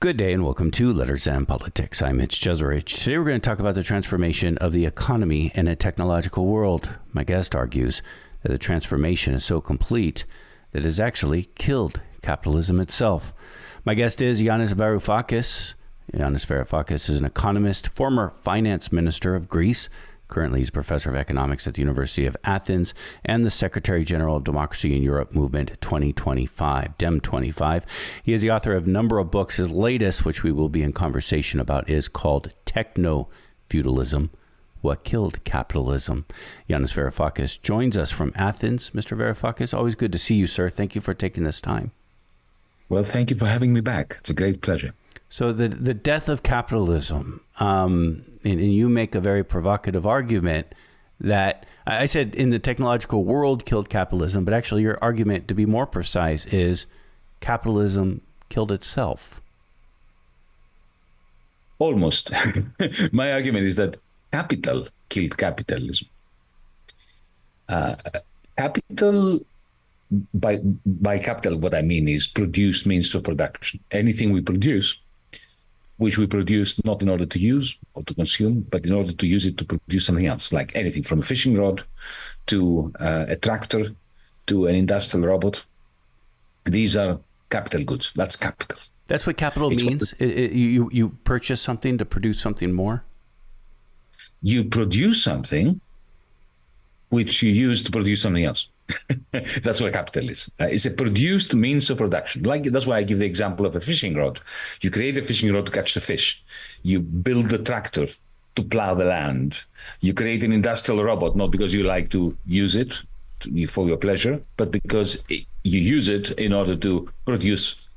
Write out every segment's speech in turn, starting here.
Good day and welcome to Letters and Politics. I'm Mitch Jeserich. Today we're going to talk about the transformation of the economy in a technological world. My guest argues that the transformation is so complete that it has actually killed capitalism itself. My guest is Yanis Varoufakis. Yanis Varoufakis is an economist, former finance minister of Greece. Currently, he's professor of economics at the University of Athens and the Secretary General of Democracy in Europe Movement 2025, DEM25. He is the author of a number of books. His latest, which we will be in conversation about, is called Techno-Feudalism, What Killed Capitalism. Yanis Varoufakis joins us from Athens. Mr. Varoufakis, always good to see you, sir. Thank you for taking this time. Well, thank you for having me back. It's a great pleasure. So the death of capitalism, and you make a very provocative argument that I said in the technological world killed capitalism, but actually your argument, to be more precise, is capitalism killed itself. Almost. My argument is that capital killed capitalism. Capital, by capital, what I mean is produced means of production. Anything we produce, which we produce not in order to use or to consume, but in order to use it to produce something else, like anything from a fishing rod to a tractor to an industrial robot. These are capital goods. That's capital. That's what capital means? You purchase something to produce something more? You produce something which you use to produce something else. That's what capital is. It's a produced means of production. That's why I give the example of a fishing rod. You create a fishing rod to catch the fish. You build the tractor to plow the land. You create an industrial robot, not because you like to use it for your pleasure, but because you use it in order to produce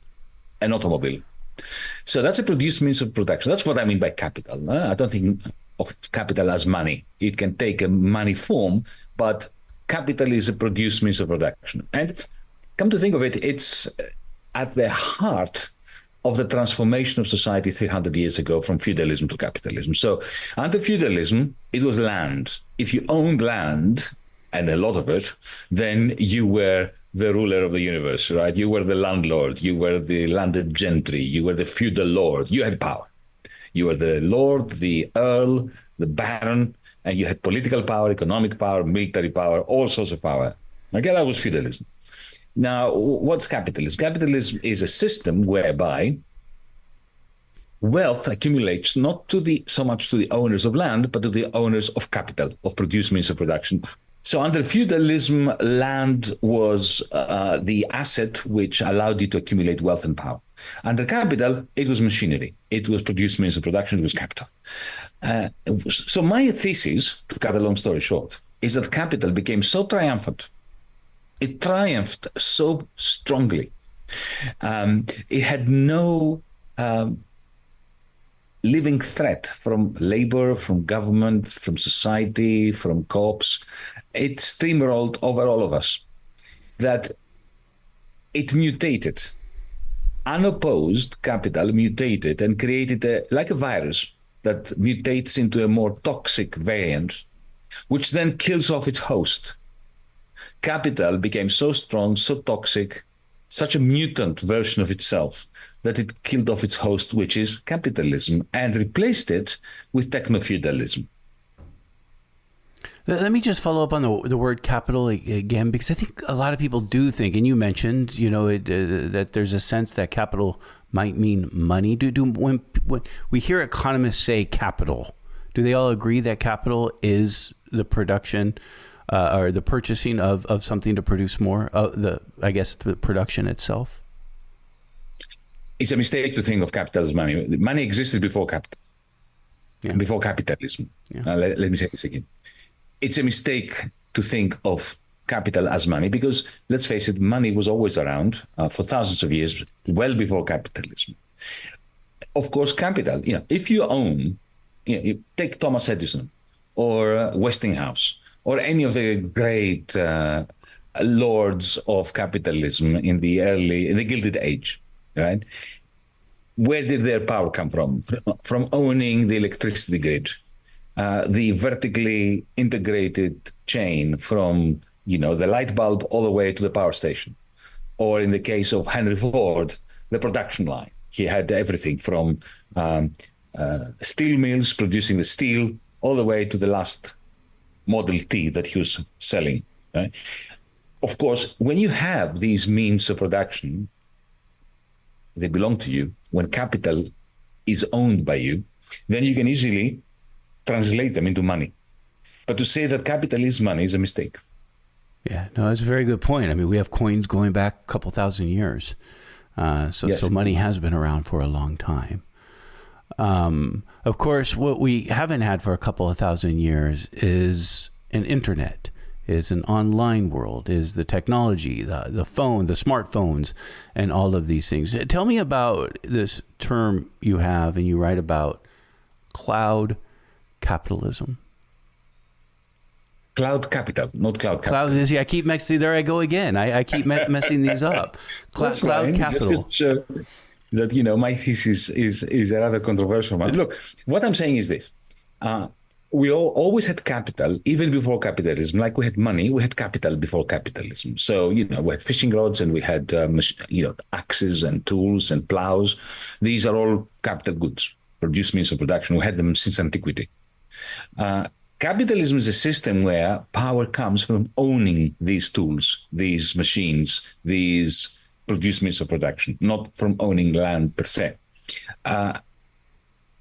an automobile. So that's a produced means of production. That's what I mean by capital. I don't think of capital as money. It can take a money form, but capital is a produced means of production. And come to think of it, it's at the heart of the transformation of society 300 years ago from feudalism to capitalism. So under feudalism, it was land. If you owned land, and a lot of it, then you were the ruler of the universe, right? You were the landlord, you were the landed gentry, you were the feudal lord, you had power. You were the lord, the earl, the baron, and you had political power, economic power, military power, all sorts of power. Okay, that was feudalism. Now, what's capitalism? Capitalism is a system whereby wealth accumulates not so much to the owners of land, but to the owners of capital, of produced means of production. So under feudalism, land was the asset which allowed you to accumulate wealth and power. Under capital, it was machinery. It was produced means of production. It was capital. So my thesis, to cut a long story short, is that capital became so triumphant. It triumphed so strongly. It had no living threat from labor, from government, from society, from co-ops. It steamrolled over all of us. That it mutated. Unopposed capital mutated and created like a virus that mutates into a more toxic variant, which then kills off its host. Capital became so strong, so toxic, such a mutant version of itself that it killed off its host, which is capitalism, and replaced it with Techno-Feudalism. Let me just follow up on the word capital again, because I think a lot of people do think, and you mentioned, that there's a sense that capital might mean money. When we hear economists say capital, do they all agree that capital is the production or the purchasing of something to produce more? The production itself? It's a mistake to think of capital as money. Money existed before capital, before capitalism. Yeah. Let me say this again. It's a mistake to think of capital as money because, let's face it, money was always around for thousands of years, well before capitalism. Of course, capital, if you own, you take Thomas Edison or Westinghouse or any of the great lords of capitalism in the Gilded Age, right? Where did their power come from? From owning the electricity grid. The vertically integrated chain from, the light bulb all the way to the power station. Or in the case of Henry Ford, the production line. He had everything from steel mills producing the steel all the way to the last Model T that he was selling. Right? Of course, when you have these means of production, they belong to you. When capital is owned by you, then you can easily translate them into money. But to say that capital is money is a mistake. Yeah, no, that's a very good point. I mean, we have coins going back a couple thousand years. So money has been around for a long time. Of course, what we haven't had for a couple of thousand years is an internet, is an online world, is the technology, the phone, the smartphones, and all of these things. Tell me about this term you have, and you write about cloud capitalism. Cloud capital, not cloud capital. Cloud, I keep messing. There I go again. I keep messing these up. Cloud capital. Just to show that my thesis is a rather controversial one. Look, what I'm saying is this: we always had capital, even before capitalism. Like we had money, we had capital before capitalism. So we had fishing rods, and we had axes and tools and plows. These are all capital goods, produced means of production. We had them since antiquity. Capitalism is a system where power comes from owning these tools, these machines, these produced means of production, not from owning land per se.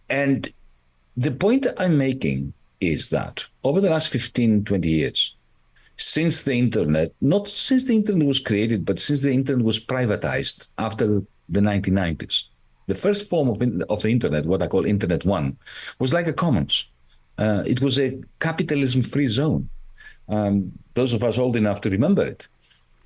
And the point that I'm making is that over the last 15, 20 years, since the internet, not since the internet was created, but since the internet was privatized after the 1990s, the first form of the internet, what I call Internet 1, was like a commons. It was a capitalism-free zone. Those of us old enough to remember it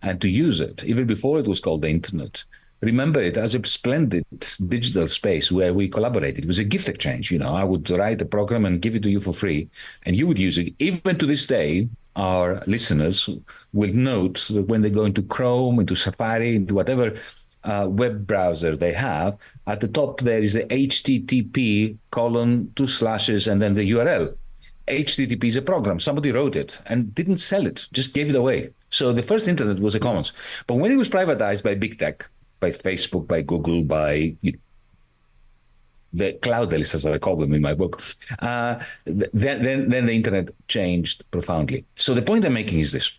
and to use it, even before it was called the internet, remember it as a splendid digital space where we collaborated. It was a gift exchange. I would write a program and give it to you for free, and you would use it. Even to this day, our listeners will note that when they go into Chrome, into Safari, into whatever web browser they have, at the top there is the HTTP : and then the URL. HTTP is a program. Somebody wrote it and didn't sell it, just gave it away. So the first internet was a commons. But when it was privatized by big tech, by Facebook, by Google, by the cloudalists, as I call them in my book, then the internet changed profoundly. So the point I'm making is this.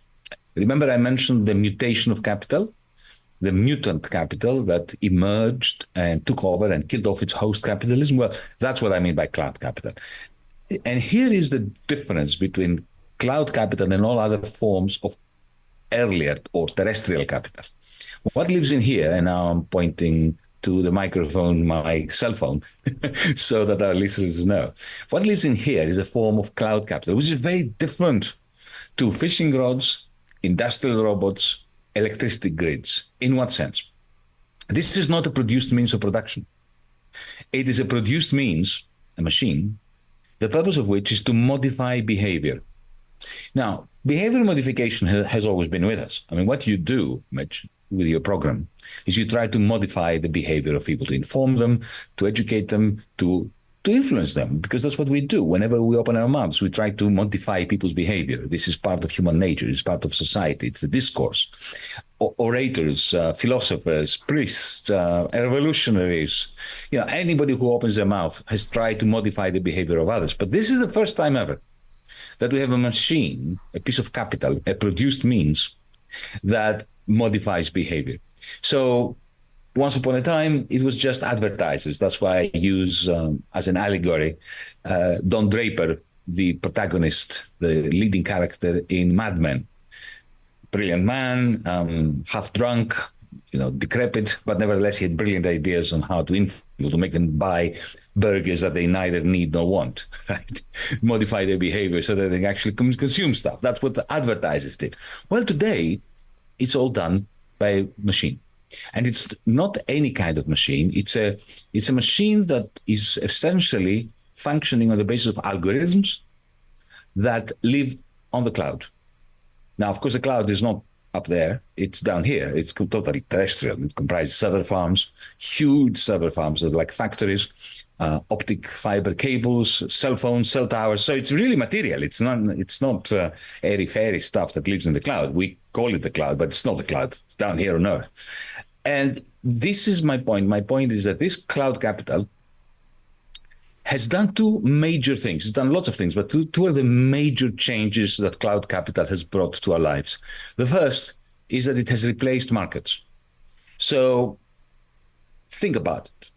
Remember I mentioned the mutation of capital? The mutant capital that emerged and took over and killed off its host capitalism. Well, that's what I mean by cloud capital. And here is the difference between cloud capital and all other forms of earlier or terrestrial capital. What lives in here, and now I'm pointing to the microphone, my cell phone, so that our listeners know. What lives in here is a form of cloud capital, which is very different to fishing rods, industrial robots, electricity grids. In what sense? This is not a produced means of production. It is a produced means, a machine, the purpose of which is to modify behavior. Now, behavior modification has always been with us. I mean, what you do, Mitch, with your program is you try to modify the behavior of people, to inform them, to educate them, to influence them, because that's what we do. Whenever we open our mouths, we try to modify people's behavior. This is part of human nature. It's part of society. It's the discourse. Orators, philosophers, priests, revolutionaries, anybody who opens their mouth has tried to modify the behavior of others. But this is the first time ever that we have a machine, a piece of capital, a produced means that modifies behavior. So once upon a time, it was just advertisers. That's why I use as an allegory Don Draper, the protagonist, the leading character in Mad Men. Brilliant man, half drunk, decrepit, but nevertheless he had brilliant ideas on how to make them buy burgers that they neither need nor want, right? Modify their behavior so that they actually consume stuff. That's what the advertisers did. Well, today, it's all done by machine. And it's not any kind of machine. It's a machine that is essentially functioning on the basis of algorithms that live on the cloud. Now, of course, the cloud is not up there. It's down here. It's totally terrestrial. It comprises server farms, huge server farms that are like factories, optic fiber cables, cell phones, cell towers. So it's really material. It's not airy-fairy stuff that lives in the cloud. We call it the cloud, but it's not the cloud. It's down here on Earth. And this is my point. My point is that this cloud capital has done two major things. It's done lots of things, but two of the major changes that cloud capital has brought to our lives. The first is that it has replaced markets. So think about it.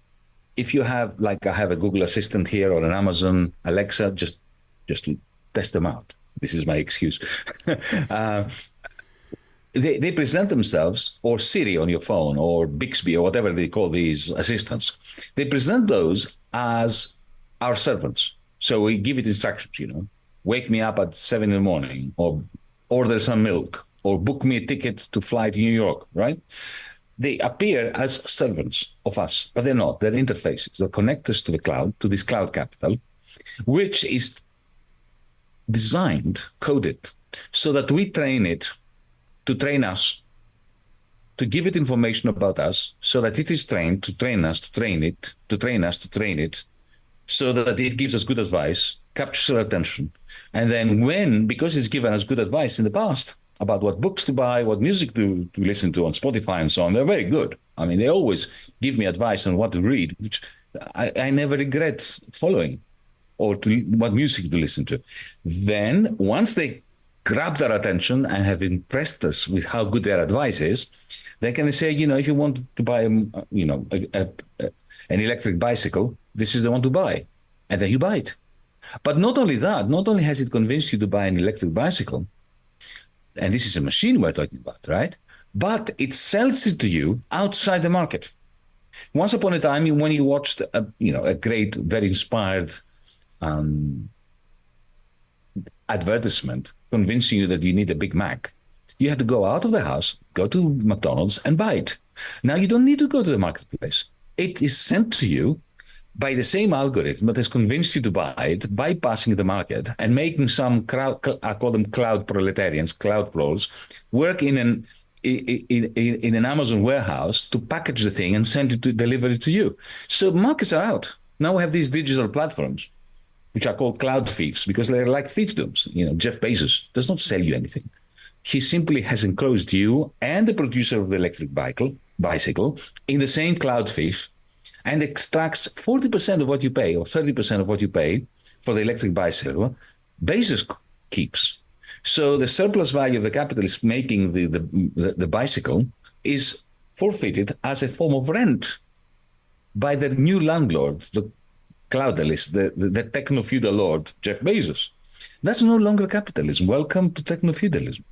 If you have, like I have a Google Assistant here or an Amazon Alexa, just test them out. This is my excuse. They present themselves, or Siri on your phone, or Bixby, or whatever they call these assistants. They present those as our servants. So we give it instructions, wake me up at 7 a.m, or order some milk, or book me a ticket to fly to New York, right? They appear as servants of us, but they're not. They're interfaces that connect us to the cloud, to this cloud capital, which is designed, coded, so that we train it to train us, to give it information about us, so that it is trained to train us, to train it, to train us, to train it, so that it gives us good advice, captures our attention. And then because it's given us good advice in the past about what books to buy, what music to listen to on Spotify and so on, they're very good. I mean, they always give me advice on what to read, which I never regret following, or what music to listen to. Then once they grab their attention and have impressed us with how good their advice is, they can say, if you want to buy, an electric bicycle, this is the one to buy. And then you buy it. But not only that, not only has it convinced you to buy an electric bicycle, and this is a machine we're talking about, right? But it sells it to you outside the market. Once upon a time, when you watched a great, very inspired advertisement convincing you that you need a Big Mac, you had to go out of the house, go to McDonald's and buy it. Now you don't need to go to the marketplace. It is sent to you by the same algorithm that has convinced you to buy it, bypassing the market and making some crowd, I call them cloud proletarians, cloud pros, work in an Amazon warehouse to package the thing and send it to deliver it to you. So markets are out. Now we have these digital platforms, which are called cloud fiefs, because they're like fiefdoms. Jeff Bezos does not sell you anything. He simply has enclosed you and the producer of the electric bicycle in the same cloud fief, and extracts 40% of what you pay, or 30% of what you pay for the electric bicycle. Bezos keeps. So the surplus value of the capitalist making the bicycle is forfeited as a form of rent by the new landlord, the cloudalist, the techno-feudal lord, Jeff Bezos. That's no longer capitalism. Welcome to techno-feudalism.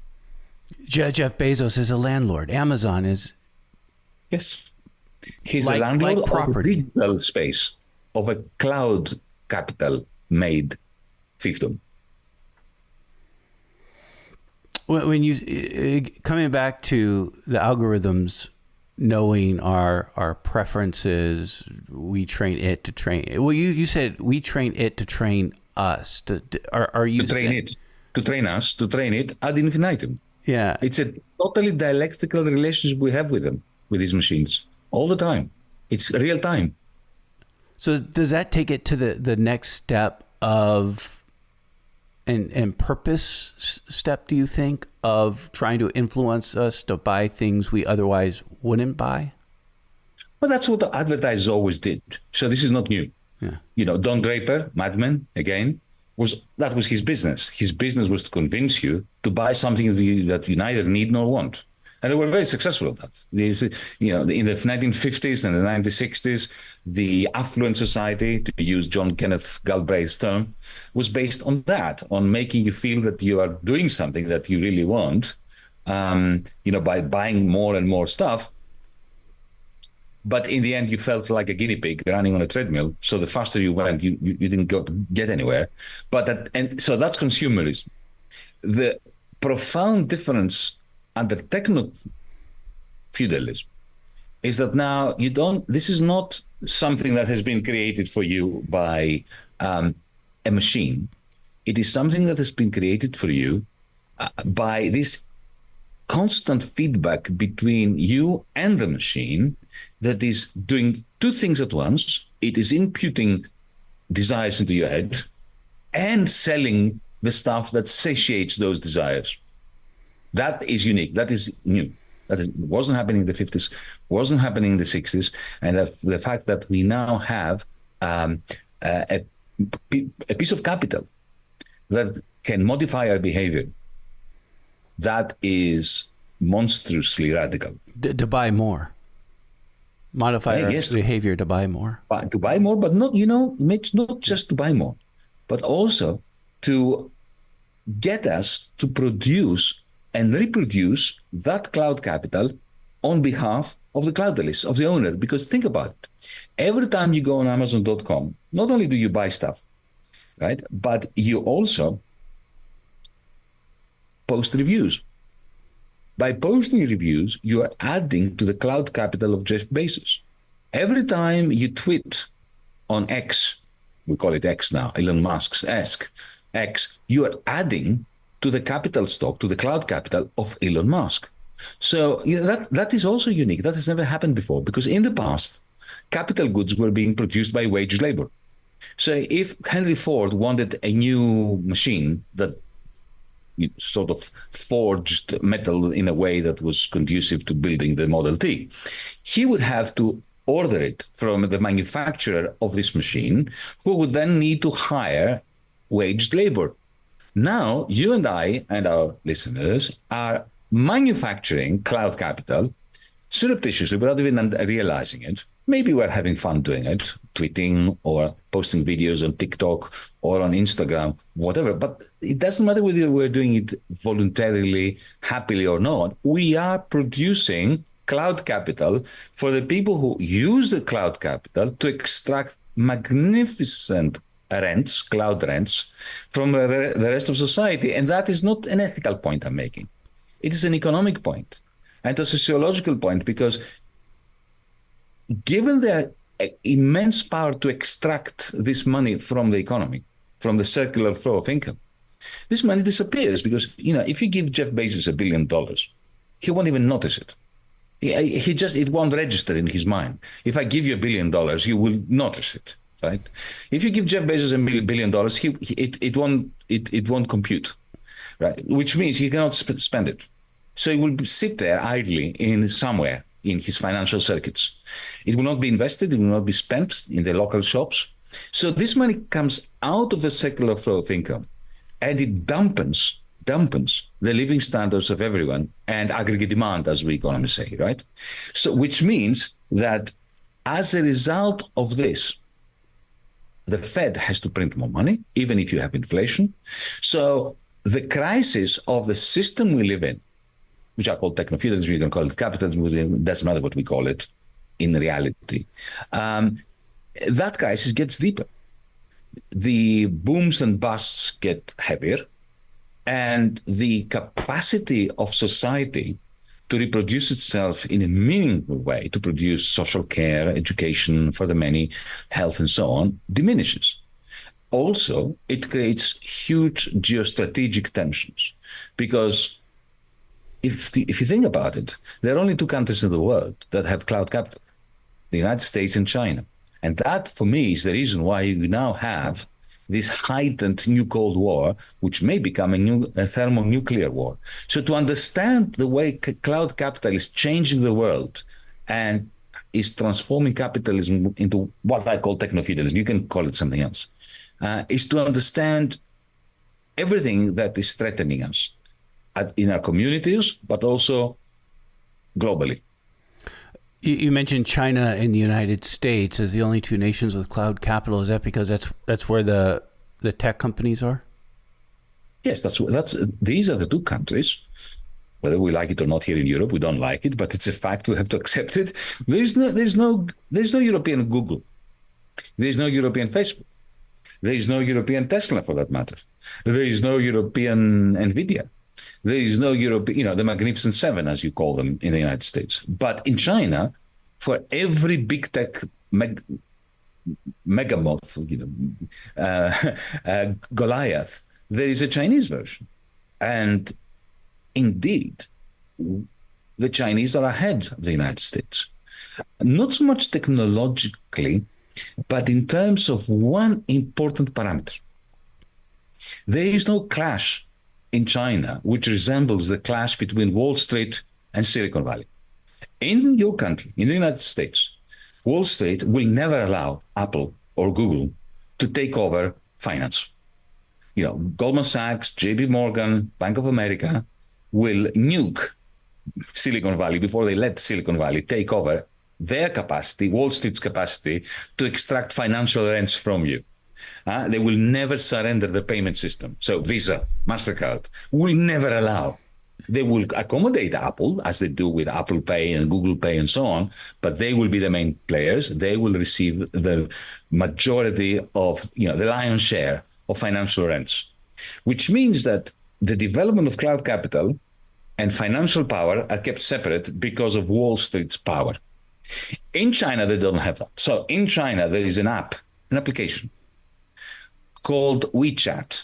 Jeff Bezos is a landlord. Amazon is... Yes. He's the landlord of a digital space, of a cloud capital-made fiefdom. When you coming back to the algorithms, knowing our preferences, we train it to train. Well, you said we train it to train us. Are you to train it to train us to train it ad infinitum? Yeah, it's a totally dialectical relationship we have with them, with these machines, all the time. It's real time. So does that take it to the next step of and purpose step, do you think, of trying to influence us to buy things we otherwise wouldn't buy? Well, that's what the advertisers always did. So this is not new. Yeah. Don Draper, Mad Men, again, that was his business. His business was to convince you to buy something that you neither need nor want. And they were very successful at that. In the 1950s and the 1960s, the affluent society, to use John Kenneth Galbraith's term, was based on that, on making you feel that you are doing something that you really want, by buying more and more stuff. But in the end, you felt like a guinea pig running on a treadmill. So the faster you went, you didn't get anywhere. So that's consumerism. The profound difference under techno-feudalism is that now this is not something that has been created for you by a machine. It is something that has been created for you by this constant feedback between you and the machine that is doing two things at once. It is imputing desires into your head and selling the stuff that satiates those desires. That is unique. That is new. That wasn't happening in the 50s, wasn't happening in the 60s. And the fact that we now have a piece of capital that can modify our behavior, that is monstrously radical. To buy more. Modify our behavior to buy more. To buy more, but not, Mitch, not just to buy more, but also to get us to produce and reproduce that cloud capital on behalf of the cloudalist, of the owner. Because think about it. Every time you go on Amazon.com, not only do you buy stuff, right, but you also post reviews. By posting reviews, you are adding to the cloud capital of Jeff Bezos. Every time you tweet on X, we call it X now, Elon Musk's X, you are adding to the capital stock, to the cloud capital of Elon Musk. So that is also unique. That has never happened before, because in the past, capital goods were being produced by wage labor. So if Henry Ford wanted a new machine that sort of forged metal in a way that was conducive to building the Model T, he would have to order it from the manufacturer of this machine, who would then need to hire waged labor. Now, you and I and our listeners are manufacturing cloud capital surreptitiously without even realizing it. Maybe we're having fun doing it, tweeting or posting videos on TikTok or on Instagram, whatever. But it doesn't matter whether we're doing it voluntarily, happily or not. We are producing cloud capital for the people who use the cloud capital to extract magnificent rents, cloud rents, from the rest of society. And that is not an ethical point I'm making. It is an economic point and a sociological point, because given their immense power to extract this money from the economy, from the circular flow of income, this money disappears because, if you give Jeff Bezos $1 billion, he won't even notice it. It won't register in his mind. If I give you $1 billion, you will notice it, right? If you give Jeff Bezos $1 billion, it won't compute, right? Which means he cannot spend it. So it will sit there idly in somewhere in his financial circuits. It will not be invested. It will not be spent in the local shops. So this money comes out of the circular flow of income, and it dampens the living standards of everyone and aggregate demand, as we economists say, right? So which means that as a result of this, the Fed has to print more money, even if you have inflation. So the crisis of the system we live in, which are called Techno-Feudalism, you can call it capitalism, it doesn't matter what we call it in reality, that crisis gets deeper. The booms and busts get heavier, and the capacity of society to reproduce itself in a meaningful way, to produce social care, education for the many, health and so on, diminishes. Also, it creates huge geostrategic tensions, because if you think about it, there are only two countries in the world that have cloud capital, the United States and China. And that, for me, is the reason why we now have this heightened new Cold War, which may become a thermonuclear war. So to understand the way cloud capital is changing the world and is transforming capitalism into what I call Techno-Feudalism, you can call it something else, is to understand everything that is threatening us in our communities, but also globally. You mentioned China and the United States as the only two nations with cloud capital. Is that because that's where the tech companies are? Yes, these are the two countries. Whether we like it or not here in Europe, we don't like it, but it's a fact. We have to accept it. There's no European Google. There's no European Facebook. There is no European Tesla, for that matter. There is no European Nvidia. There is no European, the Magnificent Seven, as you call them in the United States. But in China, for every big tech megamoth, Goliath, there is a Chinese version. And indeed, the Chinese are ahead of the United States. Not so much technologically, but in terms of one important parameter. There is no clash in China which resembles the clash between Wall Street and Silicon Valley. In your country, in the United States, Wall Street will never allow Apple or Google to take over finance. Goldman Sachs, JP Morgan, Bank of America will nuke Silicon Valley before they let Silicon Valley take over their capacity, Wall Street's capacity, to extract financial rents from you. They will never surrender the payment system. So Visa, MasterCard will never allow. They will accommodate Apple, as they do with Apple Pay and Google Pay and so on, but they will be the main players. They will receive the majority of, the lion's share of financial rents, which means that the development of cloud capital and financial power are kept separate because of Wall Street's power. In China, they don't have that. So in China, there is an application called WeChat,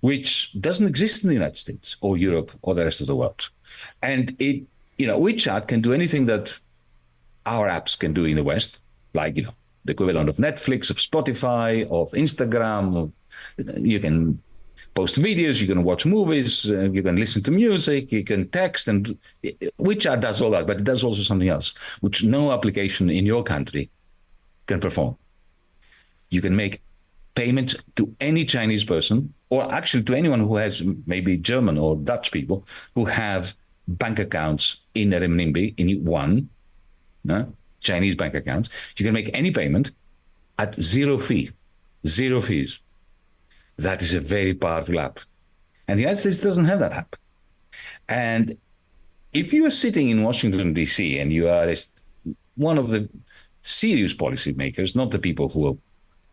which doesn't exist in the United States or Europe or the rest of the world. And WeChat can do anything that our apps can do in the West, like, the equivalent of Netflix, of Spotify, of Instagram. You can post videos, you can watch movies, you can listen to music, you can text, and WeChat does all that, but it does also something else, which no application in your country can perform. You can make payments to any Chinese person, or actually to anyone who has maybe German or Dutch people who have bank accounts in renminbi, in yuan, Chinese bank accounts. You can make any payment at zero fees. That is a very powerful app. And the United States doesn't have that app. And if you are sitting in Washington, D.C., and you are one of the serious policymakers, not the people who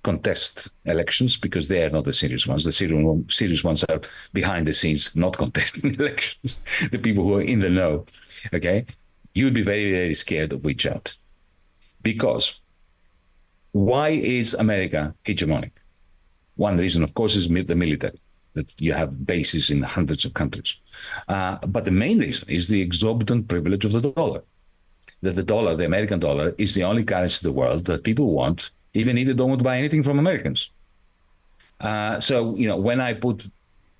contest elections, because they are not the serious ones. The serious ones are behind the scenes, not contesting elections. The people who are in the know, okay? You would be very, very scared of WeChat. Because why is America hegemonic? One reason, of course, is the military, that you have bases in hundreds of countries. But the main reason is the exorbitant privilege of the dollar. That the dollar, the American dollar, is the only currency in the world that people want, even if they don't want to buy anything from Americans. So, when I put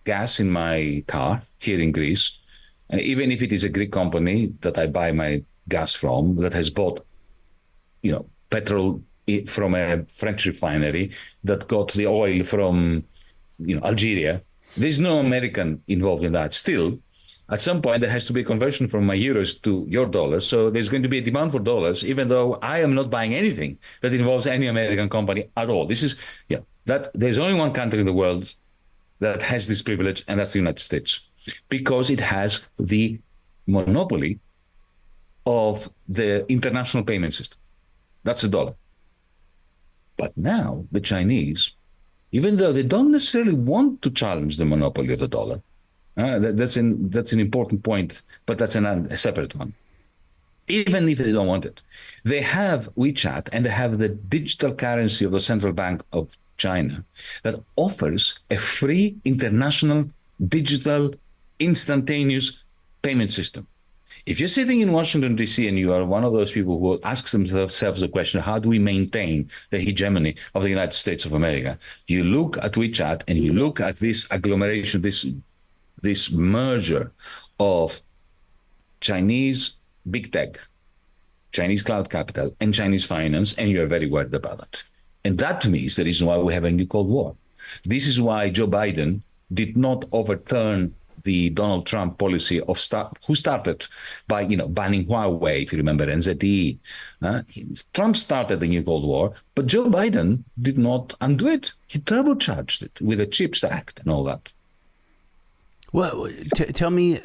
gas in my car here in Greece, even if it is a Greek company that I buy my gas from, that has bought, petrol from a French refinery, that got the oil from, Algeria, there's no American involved in that. Still, at some point, there has to be a conversion from my euros to your dollars. So there's going to be a demand for dollars, even though I am not buying anything that involves any American company at all. This is, that there's only one country in the world that has this privilege, and that's the United States, because it has the monopoly of the international payment system. That's the dollar. But now the Chinese, even though they don't necessarily want to challenge the monopoly of the dollar, that's an important point, but that's a separate one. Even if they don't want it, they have WeChat and they have the digital currency of the Central Bank of China that offers a free international digital instantaneous payment system. If you're sitting in Washington, D.C., and you are one of those people who asks themselves the question, how do we maintain the hegemony of the United States of America? You look at WeChat and you look at this agglomeration, this merger of Chinese big tech, Chinese cloud capital, and Chinese finance, and you're very worried about that. And that, to me, is the reason why we have a new Cold War. This is why Joe Biden did not overturn the Donald Trump policy who started by, banning Huawei, if you remember, NZTE. Trump started the new Cold War, but Joe Biden did not undo it. He turbocharged it with the CHIPS Act and all that. Well, tell me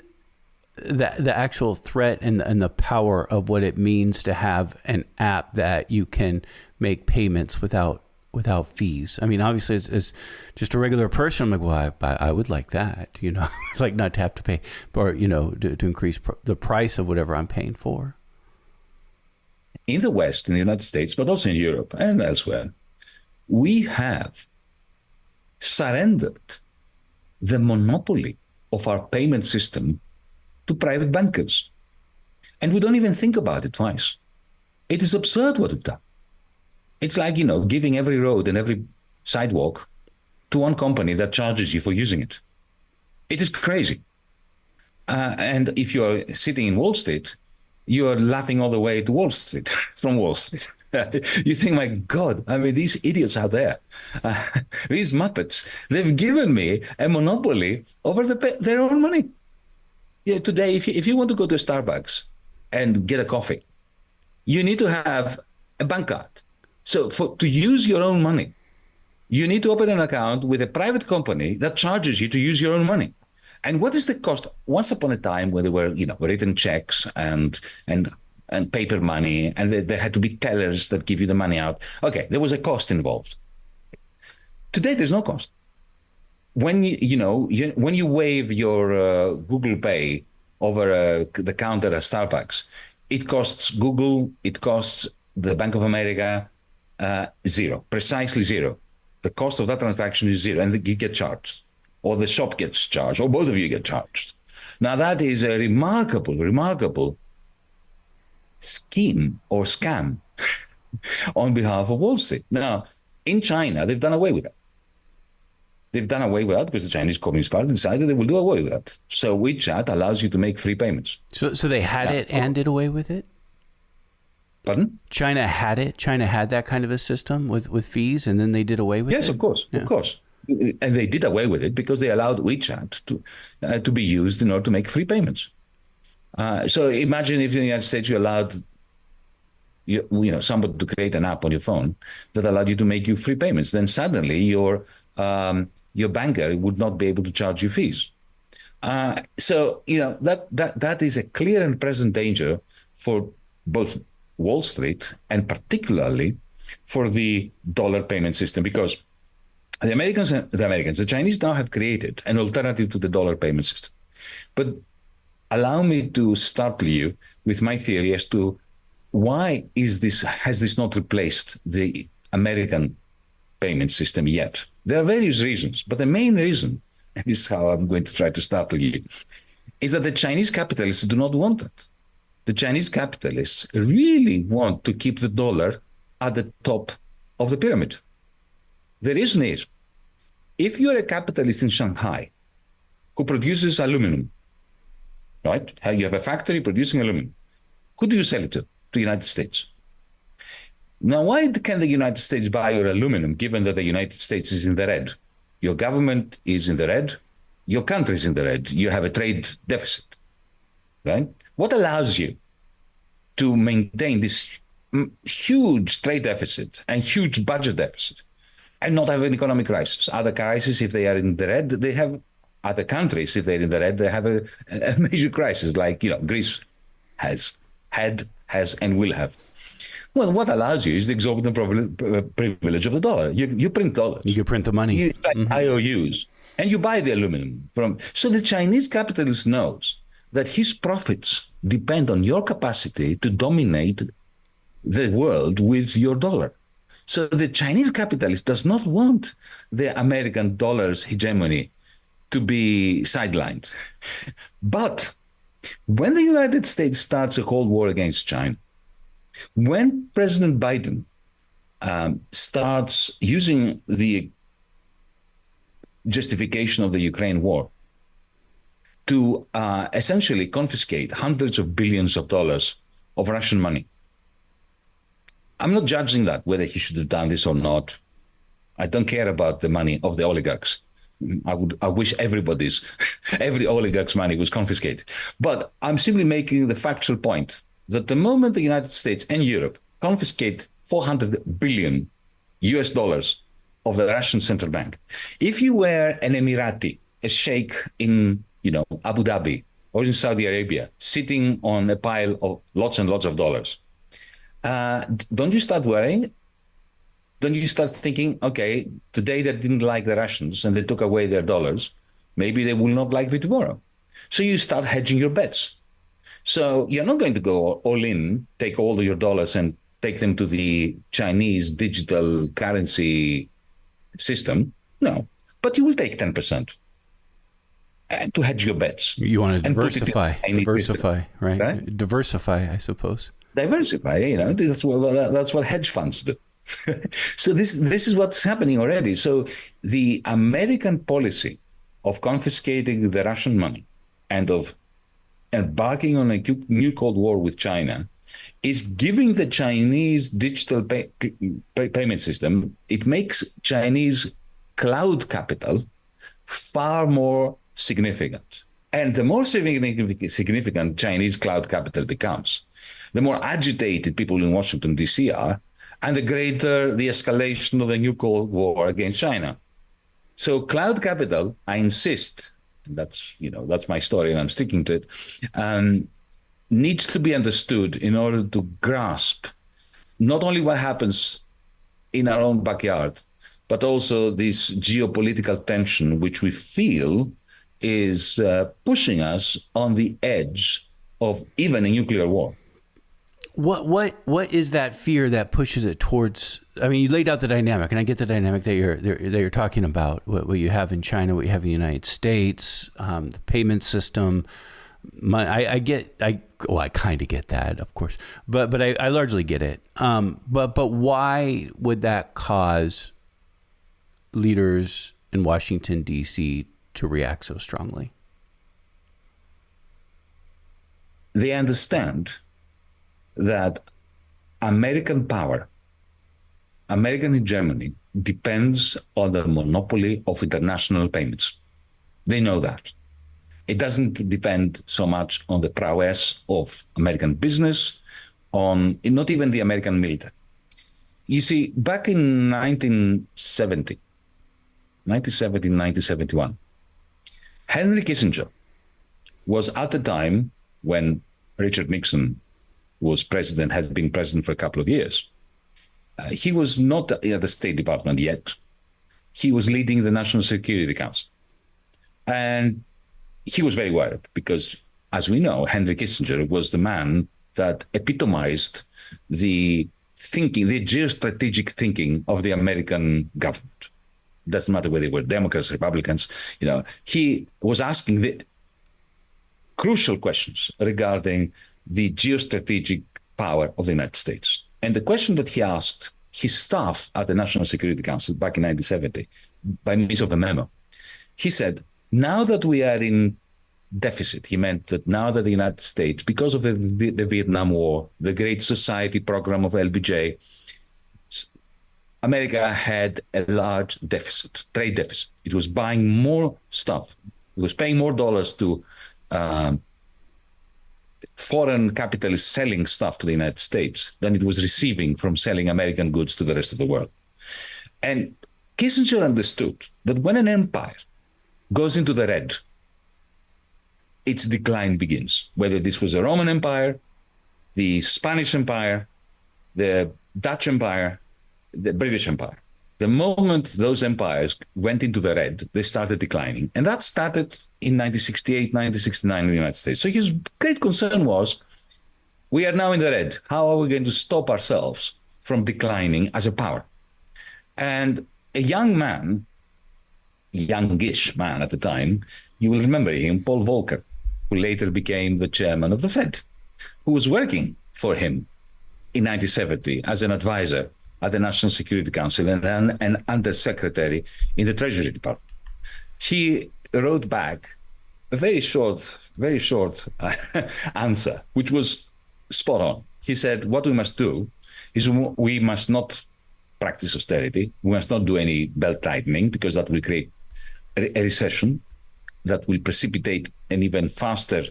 the actual threat and the power of what it means to have an app that you can make payments without fees. I mean, obviously, as just a regular person, I'm like, well, I would like that, like not to have to pay, or to increase the price of whatever I'm paying for. In the West, in the United States, but also in Europe and elsewhere, we have surrendered the monopoly of our payment system to private bankers. And we don't even think about it twice. It is absurd what we've done. It's like, giving every road and every sidewalk to one company that charges you for using it. It is crazy. And if you're sitting in Wall Street, you're laughing all the way to Wall Street, from Wall Street. You think, my God, I mean, these idiots out there, these Muppets, they've given me a monopoly over their own money. Yeah, today, if you want to go to Starbucks and get a coffee, you need to have a bank card. So to use your own money, you need to open an account with a private company that charges you to use your own money. And what is the cost? Once upon a time, when there were, written checks and paper money, and there had to be tellers that give you the money out. Okay, there was a cost involved. Today, there's no cost. When when you wave your Google Pay over the counter at Starbucks, it costs Google, it costs the Bank of America zero, precisely zero. The cost of that transaction is zero, and you get charged, or the shop gets charged, or both of you get charged. Now that is a remarkable scheme or scam on behalf of Wall Street. Now, in China, they've done away with that. They've done away with that because the Chinese Communist Party decided they will do away with that. So WeChat allows you to make free payments. So they had it and did away with it? Pardon? China had it? China had that kind of a system with fees, and then they did away with it? Yes, of course. And they did away with it because they allowed WeChat to be used in order to make free payments. So imagine if in the United States you allowed somebody to create an app on your phone that allowed you to make you free payments. Then suddenly your banker would not be able to charge you fees. So that is a clear and present danger for both Wall Street and particularly for the dollar payment system, because the Chinese now have created an alternative to the dollar payment system. But allow me to startle you with my theory as to why has this not replaced the American payment system yet? There are various reasons, but the main reason, and this is how I'm going to try to startle you, is that the Chinese capitalists do not want that. The Chinese capitalists really want to keep the dollar at the top of the pyramid. The reason is, if you're a capitalist in Shanghai who produces aluminum, right? You have a factory producing aluminum. Who do you sell it to? To the United States. Now, why can the United States buy your aluminum, given that the United States is in the red? Your government is in the red. Your country is in the red. You have a trade deficit, right? What allows you to maintain this huge trade deficit and huge budget deficit and not have an economic crisis? Other crises, if they are in the red, they have other countries, if they're in the red, they have a major crisis, like Greece has had, has, and will have. Well, what allows you is the exorbitant privilege of the dollar. You print dollars. You can print the money. You IOUs, and you buy the aluminum from. So the Chinese capitalist knows that his profits depend on your capacity to dominate the world with your dollar. So the Chinese capitalist does not want the American dollar's hegemony to be sidelined. But when the United States starts a Cold War against China, when President Biden starts using the justification of the Ukraine war to essentially confiscate hundreds of billions of dollars of Russian money, I'm not judging that, whether he should have done this or not. I don't care about the money of the oligarchs. I wish every oligarch's money was confiscated. But I'm simply making the factual point that the moment the United States and Europe confiscate 400 billion US dollars of the Russian central bank, if you were an Emirati, a sheikh in Abu Dhabi or in Saudi Arabia, sitting on a pile of lots and lots of dollars, don't you start worrying? Don't you start thinking, okay, today they didn't like the Russians and they took away their dollars, maybe they will not like me tomorrow. So you start hedging your bets. So you're not going to go all in, take all of your dollars and take them to the Chinese digital currency system. No, but you will take 10% to hedge your bets. You want to diversify, right? Diversify, I suppose. Diversify, that's what hedge funds do. So this is what's happening already. So the American policy of confiscating the Russian money and of embarking on a new Cold War with China is giving the Chinese digital payment system, it makes Chinese cloud capital far more significant. And the more significant Chinese cloud capital becomes, the more agitated people in Washington, D.C. are, and the greater the escalation of the new Cold War against China. So cloud capital, I insist, and that's my story and I'm sticking to it, needs to be understood in order to grasp not only what happens in our own backyard, but also this geopolitical tension, which we feel is pushing us on the edge of even a nuclear war. What is that fear that pushes it towards? I mean, you laid out the dynamic, and I get the dynamic that you're talking about. What you have in China, what you have in the United States, the payment system. I kind of get that, of course, but I largely get it. But why would that cause leaders in Washington, D.C. to react so strongly? They understand that American power, American hegemony, depends on the monopoly of international payments. They know that. It doesn't depend so much on the prowess of American business, on not even the American military. You see, back in 1971, Henry Kissinger was at a time when Richard Nixon was president, had been president for a couple of years. He was not at the State Department yet. He was leading the National Security Council. And he was very worried because, as we know, Henry Kissinger was the man that epitomized the thinking, the geostrategic thinking of the American government. Doesn't matter whether they were Democrats, Republicans, he was asking the crucial questions regarding the geostrategic power of the United States. And the question that he asked his staff at the National Security Council back in 1970, by means of a memo, he said, now that we are in deficit, he meant that now that the United States, because of the Vietnam War, the Great Society program of LBJ, America had a large deficit, trade deficit. It was buying more stuff. It was paying more dollars to foreign capitalists selling stuff to the United States than it was receiving from selling American goods to the rest of the world. And Kissinger understood that when an empire goes into the red, its decline begins. Whether this was the Roman Empire, the Spanish Empire, the Dutch Empire, the British Empire. The moment those empires went into the red, they started declining. And that started in 1968, 1969 in the United States. So his great concern was, we are now in the red. How are we going to stop ourselves from declining as a power? And a youngish man at the time, you will remember him, Paul Volcker, who later became the chairman of the Fed, who was working for him in 1970 as an advisor at the National Security Council and an undersecretary in the Treasury Department. He wrote back a very short answer, which was spot on. He said, what we must do is we must not practice austerity. We must not do any belt tightening because that will create a recession that will precipitate an even faster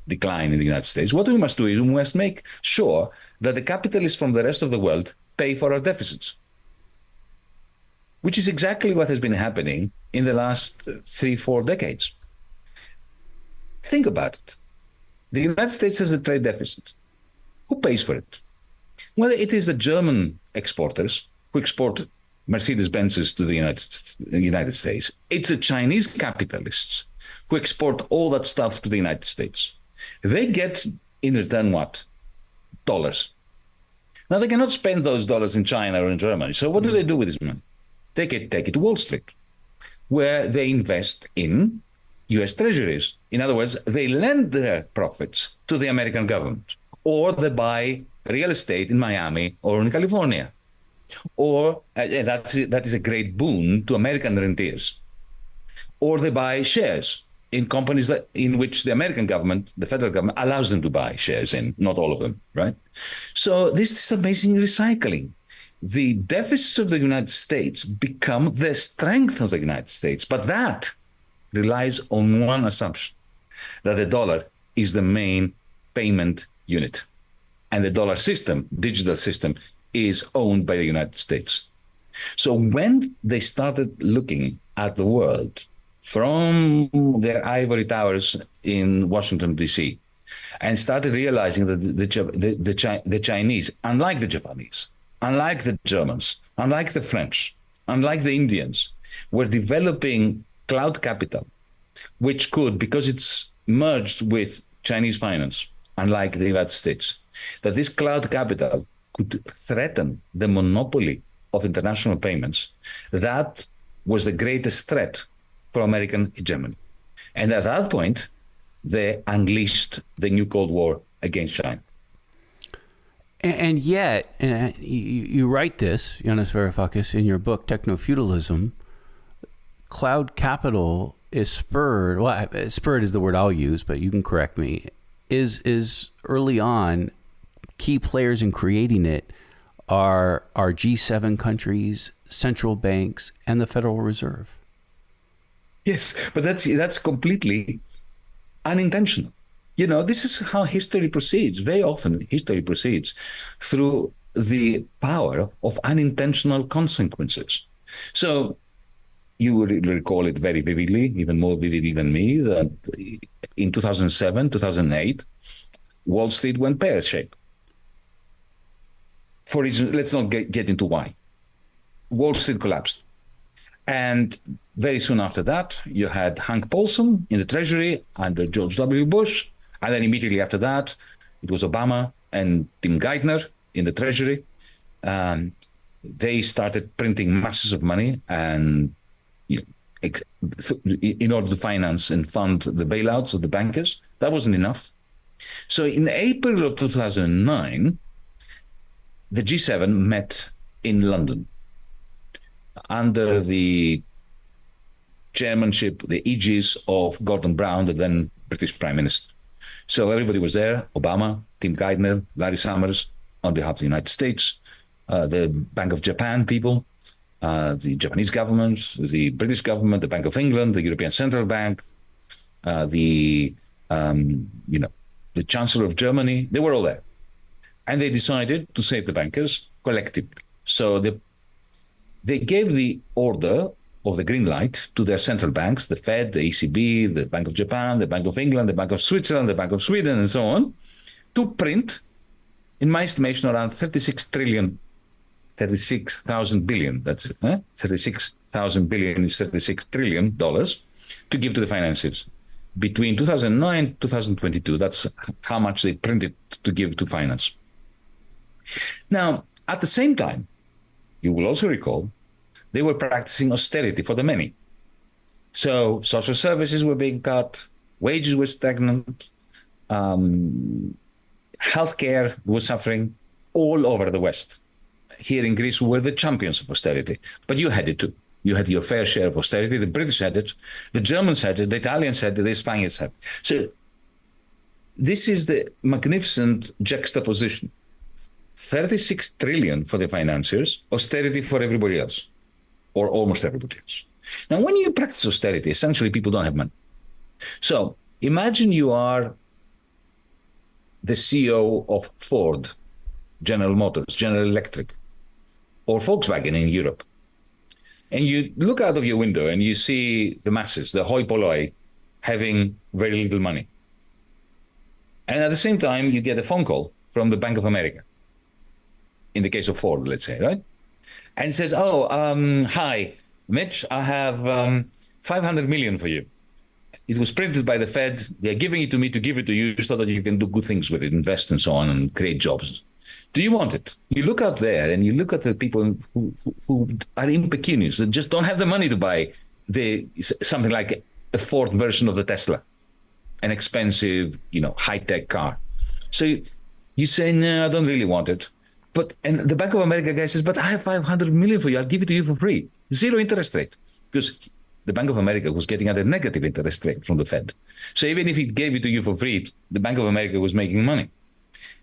decline in the United States. What we must do is we must make sure that the capitalists from the rest of the world pay for our deficits, which is exactly what has been happening in the last 3-4 decades. Think about it. The United States has a trade deficit. Who pays for it? Well, it is the German exporters who export Mercedes-Benzes to the United States. It's the Chinese capitalists who export all that stuff to the United States. They get in return what? Dollars. Now, they cannot spend those dollars in China or in Germany. So what do they do with this money? Take it to Wall Street, where they invest in U.S. treasuries. In other words, they lend their profits to the American government, or they buy real estate in Miami or in California. Or that is a great boon to American rentiers. Or they buy shares in companies in which the American government, the federal government, allows them to buy shares in, not all of them, right? So this is amazing recycling. The deficits of the United States become the strength of the United States, but that relies on one assumption, that the dollar is the main payment unit. And the dollar system, digital system, is owned by the United States. So when they started looking at the world from their ivory towers in Washington, D.C., and started realizing that the Chinese, unlike the Japanese, unlike the Germans, unlike the French, unlike the Indians, were developing cloud capital, which could, because it's merged with Chinese finance, unlike the United States, that this cloud capital could threaten the monopoly of international payments. That was the greatest threat for American hegemony. And at that point, they unleashed the new Cold War against China. And yet, you write this, Yanis Varoufakis, in your book, Techno-Feudalism, cloud capital is spurred, well, spurred is the word I'll use, but you can correct me, is early on, key players in creating it are G7 countries, central banks, and the Federal Reserve. Yes, but that's completely unintentional. You know, this is how history proceeds. Very often, history proceeds through the power of unintentional consequences. So you will recall it very vividly, even more vividly than me, that in 2007, 2008, Wall Street went pear-shaped. For reasons, let's not get into why. Wall Street collapsed. And very soon after that, you had Hank Paulson in the Treasury under George W. Bush. And then immediately after that, it was Obama and Tim Geithner in the Treasury. They started printing masses of money and in order to finance and fund the bailouts of the bankers. That wasn't enough. So in April of 2009, the G7 met in London under the chairmanship, the aegis of Gordon Brown, the then British Prime Minister. So everybody was there: Obama, Tim Geithner, Larry Summers on behalf of the United States, the Bank of Japan people, the Japanese government, the British government, the Bank of England, the European Central Bank, the Chancellor of Germany. They were all there. And they decided to save the bankers collectively. So they gave the order of the green light to their central banks, the Fed, the ECB, the Bank of Japan, the Bank of England, the Bank of Switzerland, the Bank of Sweden, and so on, to print, in my estimation, around 36,000 billion. That's 36,000 billion is $36 trillion to give to the financiers. Between 2009 and 2022, that's how much they printed to give to finance. Now, at the same time, you will also recall, they were practicing austerity for the many. So social services were being cut, wages were stagnant, healthcare was suffering all over the West. Here in Greece, we were the champions of austerity, but you had it too. You had your fair share of austerity. The British had it, the Germans had it, the Italians had it, the Spaniards had it. So this is the magnificent juxtaposition. 36 trillion for the financiers, austerity for everybody else, or almost everybody else. Now, when you practice austerity, essentially people don't have money. So imagine you are the CEO of Ford, General Motors, General Electric, or Volkswagen in Europe. And you look out of your window and you see the masses, the hoi polloi, having very little money. And at the same time, you get a phone call from the Bank of America, in the case of Ford, let's say, right? And it says, hi, Mitch, I have 500 million for you. It was printed by the Fed. They're giving it to me to give it to you so that you can do good things with it, invest and so on, and create jobs. Do you want it? You look out there and you look at the people who are impecunious, that just don't have the money to buy something like a Ford version of the Tesla, an expensive, high-tech car. So you say, no, I don't really want it. And the Bank of America guy says, but I have 500 million for you. I'll give it to you for free. 0 interest rate. Because the Bank of America was getting at a negative interest rate from the Fed. So even if it gave it to you for free, the Bank of America was making money.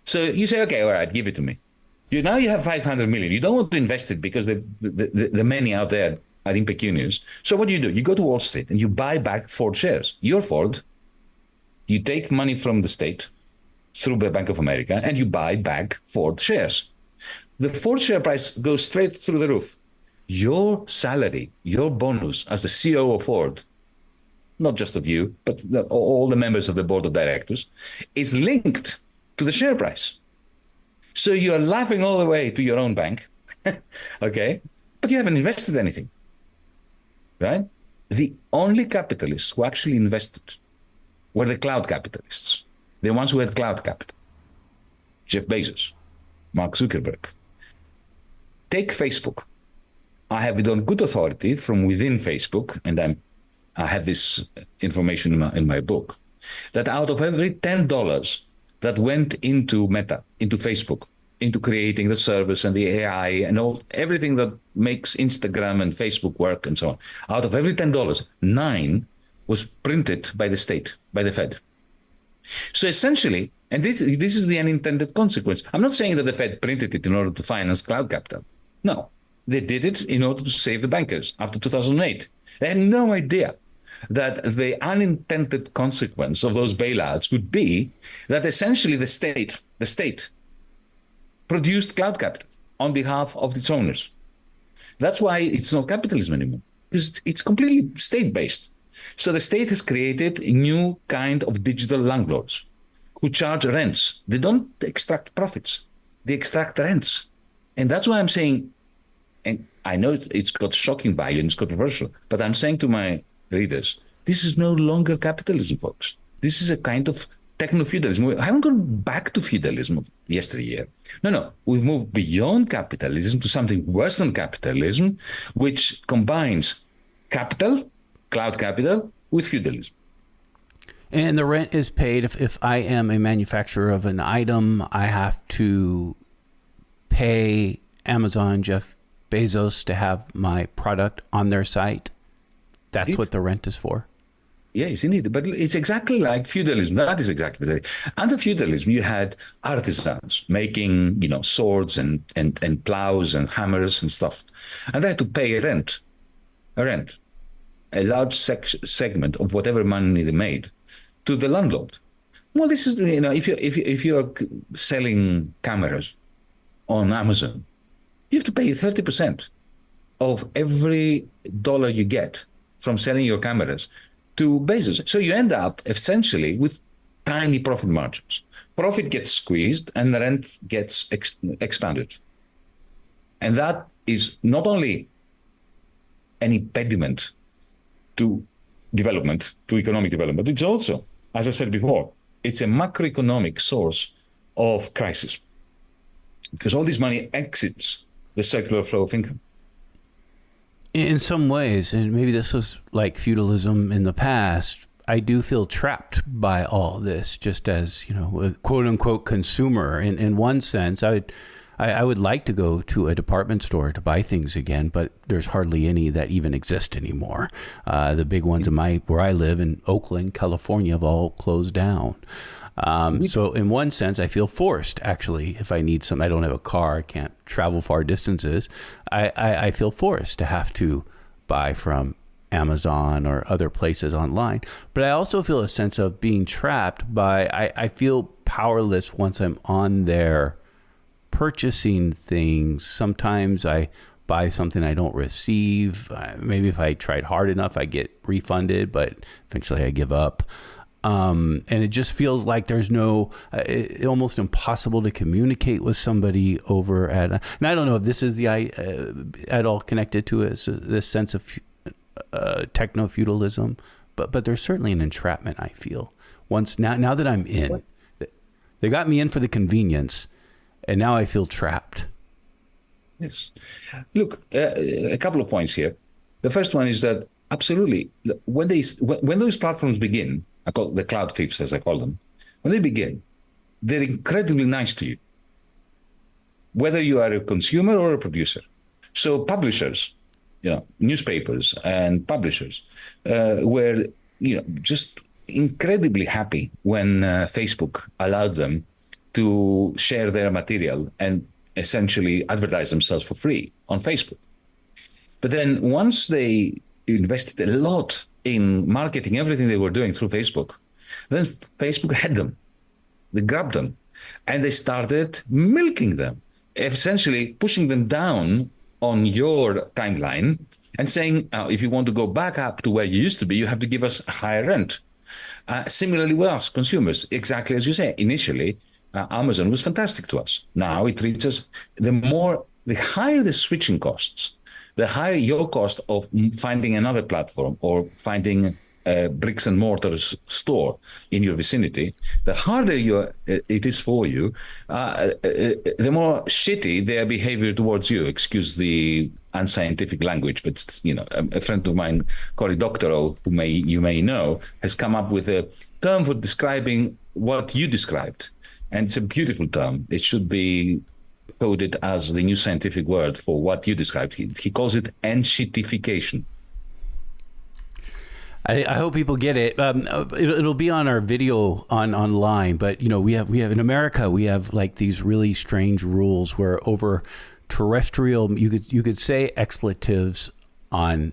So you say, okay, all right, give it to me. Now you have 500 million. You don't want to invest it because the money out there are impecunious. So what do? You go to Wall Street and you buy back Ford shares. You're Ford. You take money from the state through the Bank of America and you buy back Ford shares. The Ford share price goes straight through the roof. Your salary, your bonus as the CEO of Ford, not just of you, but all the members of the board of directors, is linked to the share price. So you're laughing all the way to your own bank, okay? But you haven't invested anything, right? The only capitalists who actually invested were the cloud capitalists, the ones who had cloud capital. Jeff Bezos, Mark Zuckerberg. Take Facebook. I have it on good authority from within Facebook, and I have this information in my book, that out of every $10 that went into Meta, into Facebook, into creating the service and the AI and everything that makes Instagram and Facebook work and so on, out of every $10, 9 was printed by the state, by the Fed. So essentially, and this is the unintended consequence. I'm not saying that the Fed printed it in order to finance cloud capital. No, they did it in order to save the bankers after 2008. They had no idea that the unintended consequence of those bailouts would be that essentially the state produced cloud capital on behalf of its owners. That's why it's not capitalism anymore, because it's completely state-based. So the state has created a new kind of digital landlords who charge rents. They don't extract profits. They extract rents. And that's why I'm saying, and I know it's got shocking value and it's controversial, but I'm saying to my readers, this is no longer capitalism, folks. This is a kind of techno-feudalism. We haven't gone back to feudalism of yesteryear. No. We've moved beyond capitalism to something worse than capitalism, which combines capital, cloud capital, with feudalism. And the rent is paid. If I am a manufacturer of an item, I have to pay Amazon, Jeff Bezos, to have my product on their site. That's what the rent is for. Yes, indeed. But it's exactly like feudalism. That is exactly the same. Under feudalism, you had artisans making, swords and plows and hammers and stuff. And they had to pay a large segment of whatever money they made to the landlord. Well, this is, if you're selling cameras on Amazon, you have to pay 30% of every dollar you get from selling your cameras to Bezos. So you end up essentially with tiny profit margins. Profit gets squeezed and the rent gets expanded. And that is not only an impediment to development, to economic development, it's also, as I said before, it's a macroeconomic source of crisis. Because all this money exits the circular flow of income. In some ways, and maybe this was like feudalism in the past, I do feel trapped by all this, just as, a quote unquote consumer. In one sense, I would like to go to a department store to buy things again, but there's hardly any that even exist anymore. The big ones where I live in Oakland, California, have all closed down. So in one sense, I feel forced, actually, if I need I don't have a car, I can't travel far distances. I feel forced to have to buy from Amazon or other places online. But I also feel a sense of being trapped by, I feel powerless once I'm on there purchasing things. Sometimes I buy something I don't receive. Maybe if I tried hard enough, I get refunded, but eventually I give up. And it just feels like there's almost impossible to communicate with somebody over at, and I don't know if this is at all connected to it, so this sense of techno-feudalism, but there's certainly an entrapment, I feel. Now that I'm in, they got me in for the convenience, and now I feel trapped. Yes. Look, a couple of points here. The first one is that absolutely, when those platforms begin, I call the cloud fiefs, as I call them, when they begin, they're incredibly nice to you, whether you are a consumer or a producer. So publishers newspapers and publishers were, just incredibly happy when Facebook allowed them to share their material and essentially advertise themselves for free on Facebook. But then once they invested a lot in marketing everything they were doing through Facebook, then Facebook had them. They grabbed them and they started milking them, essentially pushing them down on your timeline and saying, if you want to go back up to where you used to be, you have to give us a higher rent. Similarly with us, consumers, exactly as you say. Initially, Amazon was fantastic to us. Now it treats us, the higher the switching costs, the higher your cost of finding another platform or finding a bricks and mortar store in your vicinity, the harder it is for you, the more shitty their behavior towards you. Excuse the unscientific language, but a friend of mine, Cory Doctorow, who you may know, has come up with a term for describing what you described, and it's a beautiful term. It should be coded as the new scientific word for what you described. He calls it enshittification. I hope people get it. It'll be on our video online, but we have in America, we have like these really strange rules where over terrestrial, you could say expletives on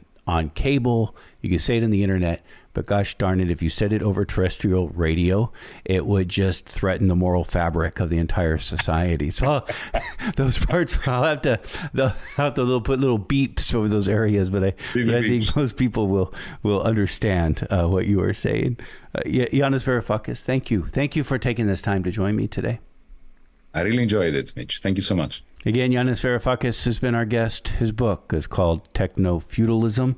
cable, you could say it in the internet, but gosh darn it, if you said it over terrestrial radio, it would just threaten the moral fabric of the entire society. So those parts, they'll have to put little beeps over those areas, but I think most people will understand what you are saying. Yanis Varoufakis, thank you for taking this time to join me today. I really enjoyed it, Mitch. Thank you so much. Again, Yanis Varoufakis has been our guest. His book is called Techno-Feudalism: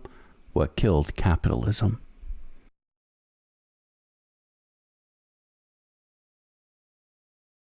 What Killed Capitalism.